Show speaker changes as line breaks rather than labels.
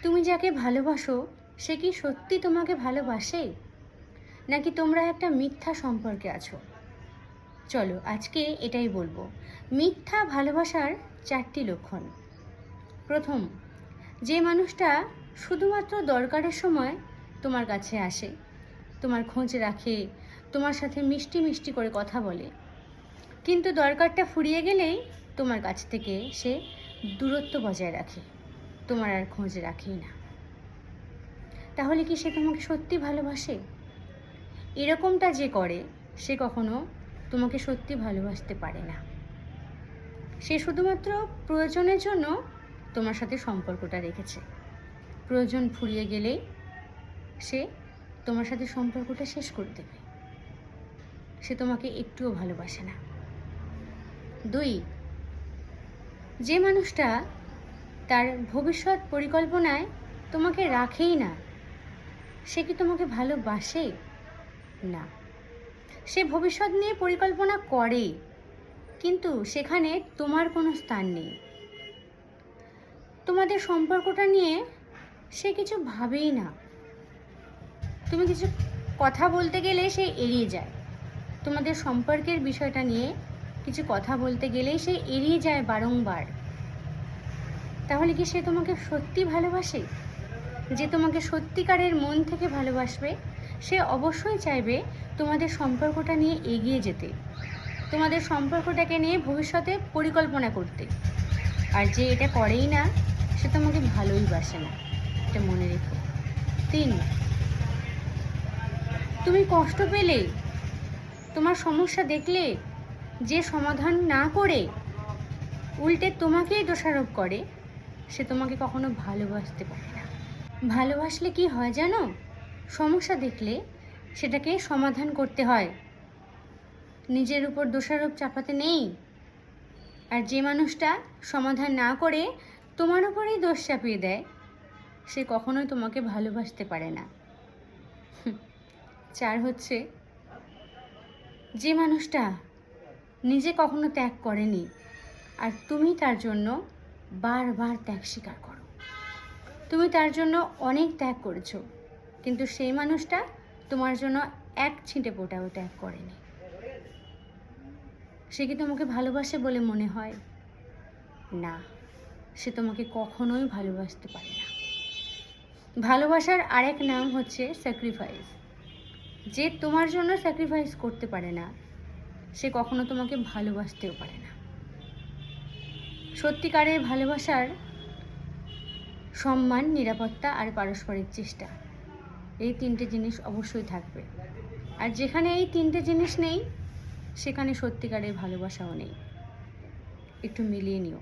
তুমি যাকে ভালোবাসো সে কি সত্যি তোমাকে ভালোবাসে, নাকি তোমরা একটা মিথ্যা সম্পর্কে আছো? চলো আজকে এটাই বলবো। মিথ্যা ভালোবাসার 4টি লক্ষণ। প্রথম, যে মানুষটা শুধুমাত্র দরকারের সময় তোমার কাছে আসে, তোমার খোঁজ রাখে, তোমার সাথে মিষ্টি মিষ্টি করে কথা বলে, কিন্তু দরকারটা ফুরিয়ে গেলেই তোমার কাছ থেকে সে দূরত্ব বজায় রাখে, তোমার আর খোঁজ রাখেই না। তাহলে কি সে তোমাকে সত্যি ভালোবাসে? এরকমটা যে করে সে কখনো তোমাকে সত্যি ভালোবাসতে পারে না। সে শুধুমাত্র প্রয়োজনের জন্য তোমার সাথে সম্পর্কটা রেখেছে। প্রয়োজন ফুরিয়ে গেলেই সে তোমার সাথে সম্পর্কটা শেষ করে দেবে। সে তোমাকে একটুও ভালোবাসে না। 2, যে মানুষটা তার ভবিষ্যৎ পরিকল্পনায় তোমাকে রাখেই না, সে কি তোমাকে ভালোবাসে? না। সে ভবিষ্যৎ নিয়ে পরিকল্পনা করে, কিন্তু সেখানে তোমার কোনো স্থান নেই। তোমাদের সম্পর্কটা নিয়ে সে কিছু ভাবেই না। তুমি কিছু কথা বলতে গেলে সে এড়িয়ে যায়। তোমাদের সম্পর্কের বিষয়টা নিয়ে কিছু কথা বলতে গেলেই সে এড়িয়ে যায় বারংবার। তাহলে কি সে তোমাকে সত্যি ভালোবাসে? যে তোমাকে সত্যিকারের মন থেকে ভালোবাসবে সে অবশ্যই চাইবে তোমাদের সম্পর্কটা নিয়ে এগিয়ে যেতে, তোমাদের সম্পর্কটাকে নিয়ে ভবিষ্যতে পরিকল্পনা করতে। আর যে এটা করেই না সে তোমাকে ভালোই বাসে না, এটা মনে রেখো। 3, তুমি কষ্ট পেলে, তোমার সমস্যা দেখলে যে সমাধান না করে উল্টে তোমাকেই দোষারোপ করে, সে তোমাকে কখনো ভালোবাসতে পারে না। ভালোবাসলে কি হয় জানো? সমস্যা দেখলে সেটাকে সমাধান করতে হয়, নিজের উপর দোষারোপ চাপাতে নেই। আর যে মানুষটা সমাধান না করে তোমার উপরেই দোষ চাপিয়ে দেয় সে কখনোই তোমাকে ভালোবাসতে পারে না। 4 হচ্ছে, যে মানুষটা নিজে কখনো ত্যাগ করেনি আর তুমি তার জন্য বারবার ত্যাগ স্বীকার করো। তুমি তার জন্য অনেক ত্যাগ করেছো, কিন্তু সেই মানুষটা তোমার জন্য এক ছিটে ফোঁটাও ত্যাগ করেনি। সে কি তোমাকে ভালোবাসে বলে মনে হয়? না, সে তোমাকে কখনোই ভালোবাসতে পারে না। ভালোবাসার আরেক নাম হচ্ছে স্যাক্রিফাইস। যে তোমার জন্য স্যাক্রিফাইস করতে পারে না সে কখনো তোমাকে ভালোবাসতেও পারে না। সত্যিকারের ভালোবাসার সম্মান, নিরাপত্তা আর পারস্পরিক চেষ্টা, এই 3টে জিনিস অবশ্যই থাকবে। আর যেখানে এই 3টে জিনিস নেই সেখানে সত্যিকারের ভালোবাসাও নেই। একটু মিলিয়ে নিও।